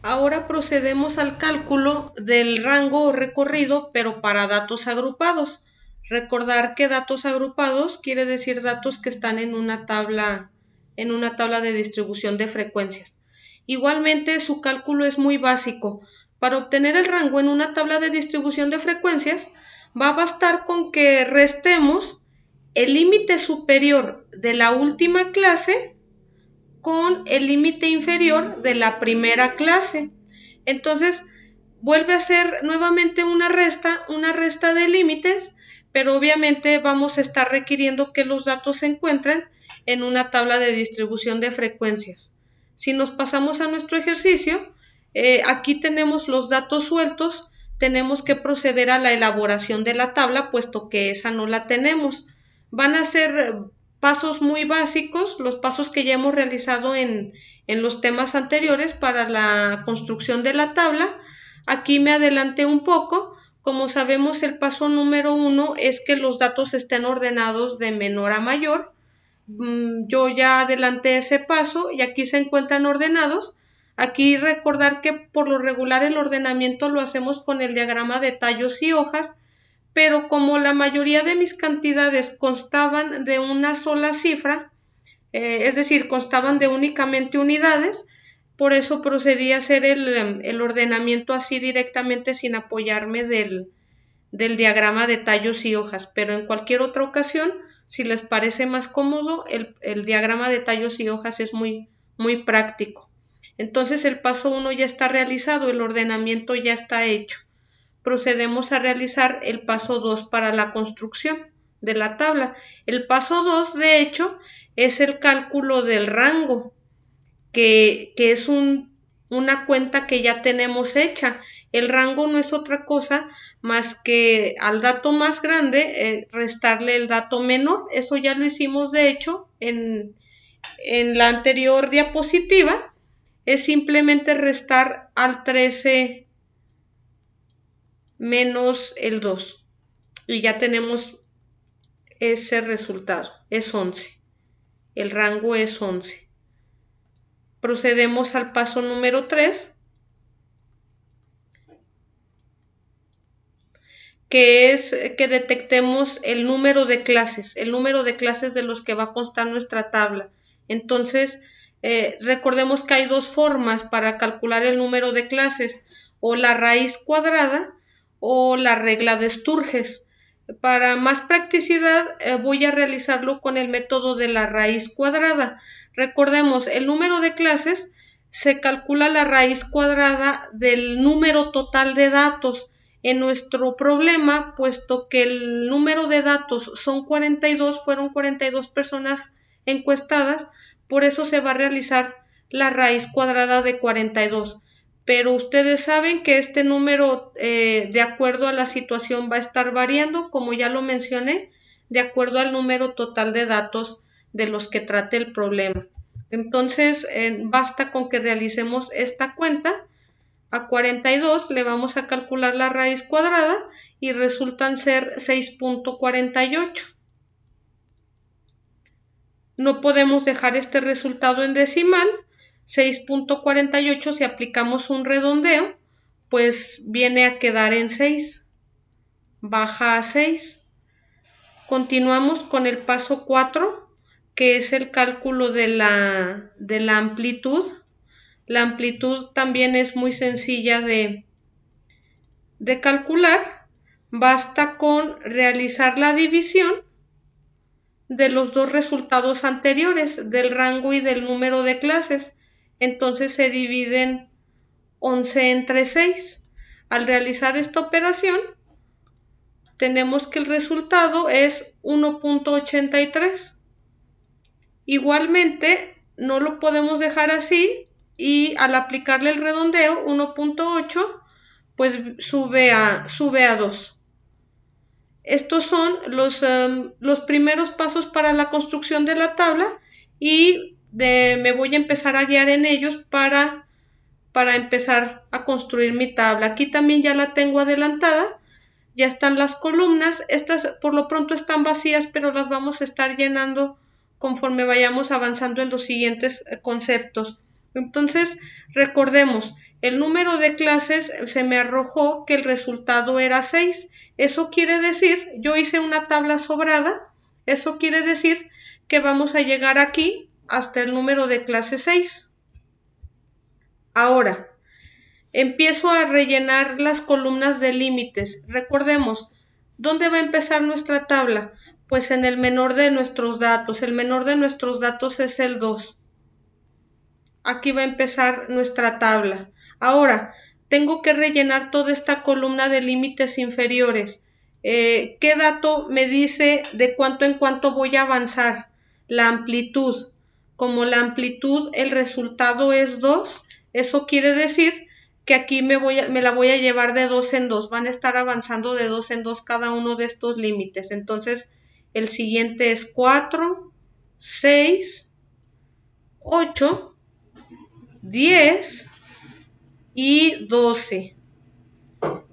Ahora procedemos al cálculo del rango o recorrido, pero para datos agrupados. Recordar que datos agrupados quiere decir datos que están en una tabla de distribución de frecuencias. Igualmente, su cálculo es muy básico. Para obtener el rango en una tabla de distribución de frecuencias, va a bastar con que restemos el límite superior de la última clase con el límite inferior de la primera clase. Entonces, vuelve a ser nuevamente una resta de límites, pero obviamente vamos a estar requiriendo que los datos se encuentren en una tabla de distribución de frecuencias. Si nos pasamos a nuestro ejercicio, aquí tenemos los datos sueltos, tenemos que proceder a la elaboración de la tabla, puesto que esa no la tenemos. Van a ser pasos muy básicos, los pasos que ya hemos realizado en los temas anteriores para la construcción de la tabla. Aquí me adelanté un poco. Como sabemos, el paso número 1 es que los datos estén ordenados de menor a mayor. Yo ya adelanté ese paso y aquí se encuentran ordenados. Aquí recordar que por lo regular el ordenamiento lo hacemos con el diagrama de tallos y hojas, pero como la mayoría de mis cantidades constaban de una sola cifra, es decir, constaban de únicamente unidades, por eso procedí a hacer el ordenamiento así directamente sin apoyarme del diagrama de tallos y hojas, pero en cualquier otra ocasión, si les parece más cómodo, el diagrama de tallos y hojas es muy práctico. Entonces el paso 1 ya está realizado, el ordenamiento ya está hecho. Procedemos a realizar el paso 2 para la construcción de la tabla. El paso 2, de hecho, es el cálculo del rango, que es una cuenta que ya tenemos hecha. El rango no es otra cosa más que al dato más grande restarle el dato menor. Eso ya lo hicimos, de hecho, en la anterior diapositiva. Es simplemente restar al 13 menos el 2 y ya tenemos ese resultado, es 11. El rango es 11. Procedemos al paso número 3, que es que detectemos el número de clases de los que va a constar nuestra tabla. Entonces, recordemos que hay dos formas para calcular el número de clases, o la raíz cuadrada o la regla de Sturges. Para más practicidad voy a realizarlo con el método de la raíz cuadrada. Recordemos, el número de clases se calcula la raíz cuadrada del número total de datos. En nuestro problema, puesto que el número de datos son 42, fueron 42 personas encuestadas, por eso se va a realizar la raíz cuadrada de 42. Pero ustedes saben que este número, de acuerdo a la situación, va a estar variando, como ya lo mencioné, de acuerdo al número total de datos de los que trate el problema. Entonces, basta con que realicemos esta cuenta. A 42 le vamos a calcular la raíz cuadrada y resultan ser 6.48. No podemos dejar este resultado en decimal. 6.48, si aplicamos un redondeo, pues viene a quedar en 6. Baja a 6. Continuamos con el paso 4, que es el cálculo de la amplitud. La amplitud también es muy sencilla de calcular. Basta con realizar la división de los dos resultados anteriores, del rango y del número de clases. Entonces se dividen 11 entre 6. Al realizar esta operación, tenemos que el resultado es 1.83. Igualmente, no lo podemos dejar así y al aplicarle el redondeo, 1.8, pues sube a 2. Estos son los primeros pasos para la construcción de la tabla y me voy a empezar a guiar en ellos para empezar a construir mi tabla. Aquí también ya la tengo adelantada, ya están las columnas. Estas por lo pronto están vacías, pero las vamos a estar llenando conforme vayamos avanzando en los siguientes conceptos. Entonces, recordemos, el número de clases se me arrojó que el resultado era 6. Eso quiere decir, yo hice una tabla sobrada, eso quiere decir que vamos a llegar aquí hasta el número de clase 6. Ahora, empiezo a rellenar las columnas de límites. Recordemos, ¿dónde va a empezar nuestra tabla? Pues en el menor de nuestros datos. El menor de nuestros datos es el 2. Aquí va a empezar nuestra tabla. Ahora, tengo que rellenar toda esta columna de límites inferiores. ¿Qué dato me dice de cuánto en cuánto voy a avanzar? La amplitud. Como la amplitud, el resultado es 2, eso quiere decir que aquí me la voy a llevar de 2 en 2. Van a estar avanzando de 2 en 2 cada uno de estos límites. Entonces, el siguiente es 4, 6, 8, 10 y 12.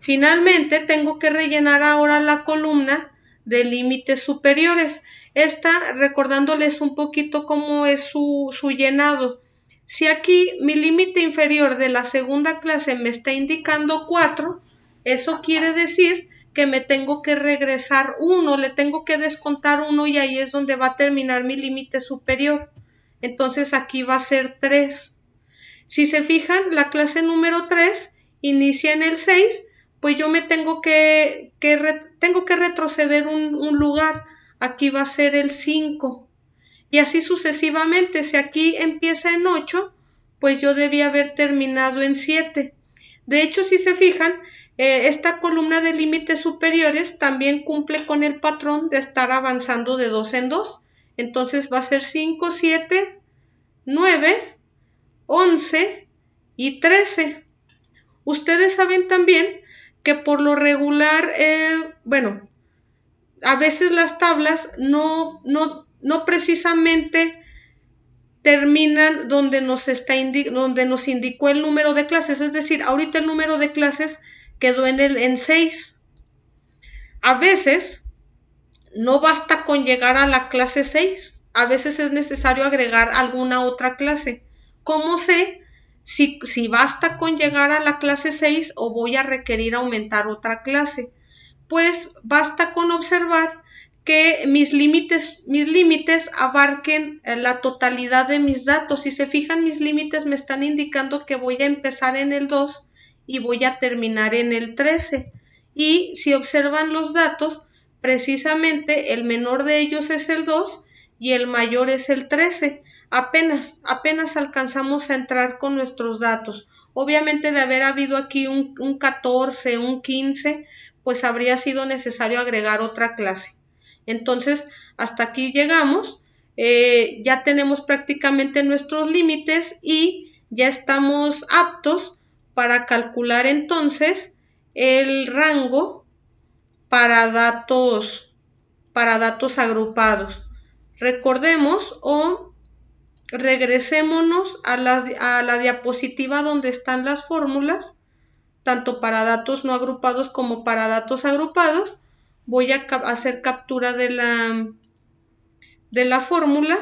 Finalmente tengo que rellenar ahora la columna de límites superiores. Esta, recordándoles un poquito cómo es su llenado. Si aquí mi límite inferior de la segunda clase me está indicando 4, eso quiere decir que me tengo que regresar 1, le tengo que descontar 1 y ahí es donde va a terminar mi límite superior. Entonces aquí va a ser 3. Si se fijan, la clase número 3 inicia en el 6, pues yo me tengo que retroceder un lugar. Aquí va a ser el 5. Y así sucesivamente. Si aquí empieza en 8, pues yo debía haber terminado en 7. De hecho, si se fijan, esta columna de límites superiores también cumple con el patrón de estar avanzando de 2 en 2. Entonces va a ser 5, 7, 9, 11 y 13. Ustedes saben también que por lo regular, a veces las tablas no precisamente terminan donde nos indicó el número de clases. Es decir, ahorita el número de clases quedó en 6. A veces no basta con llegar a la clase 6. A veces es necesario agregar alguna otra clase. ¿Cómo sé si basta con llegar a la clase 6 o voy a requerir aumentar otra clase? Pues basta con observar que mis límites abarquen la totalidad de mis datos. Si se fijan, mis límites me están indicando que voy a empezar en el 2 y voy a terminar en el 13. Y si observan los datos, precisamente el menor de ellos es el 2 y el mayor es el 13. Apenas alcanzamos a entrar con nuestros datos. Obviamente, de haber habido aquí un 14, un 15, pues habría sido necesario agregar otra clase. Entonces, hasta aquí llegamos. Ya tenemos prácticamente nuestros límites y ya estamos aptos para calcular entonces el rango para datos agrupados. Recordemos o regresémonos a la diapositiva donde están las fórmulas, tanto para datos no agrupados como para datos agrupados. Voy a hacer captura de la fórmula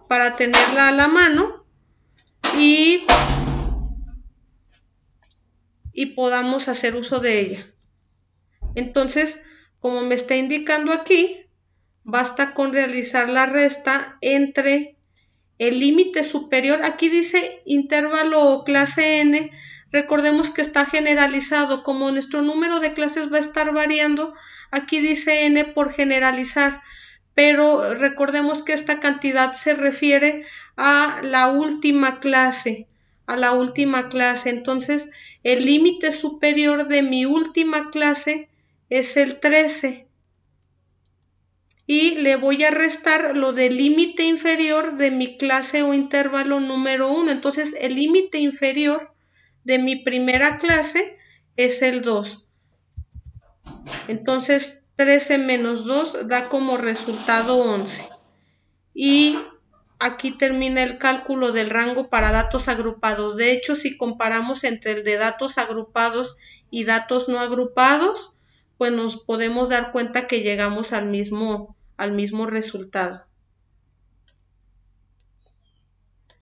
para tenerla a la mano y podamos hacer uso de ella. Entonces, como me está indicando aquí, basta con realizar la resta entre el límite superior. Aquí dice intervalo clase n. Recordemos que está generalizado. Como nuestro número de clases va a estar variando, aquí dice n por generalizar. Pero recordemos que esta cantidad se refiere a la última clase. Entonces, el límite superior de mi última clase es el 13. Y le voy a restar lo del límite inferior de mi clase o intervalo número 1. Entonces, el límite inferior de mi primera clase es el 2. Entonces, 13 menos 2 da como resultado 11. Y aquí termina el cálculo del rango para datos agrupados. De hecho, si comparamos entre el de datos agrupados y datos no agrupados, pues nos podemos dar cuenta que llegamos al mismo resultado.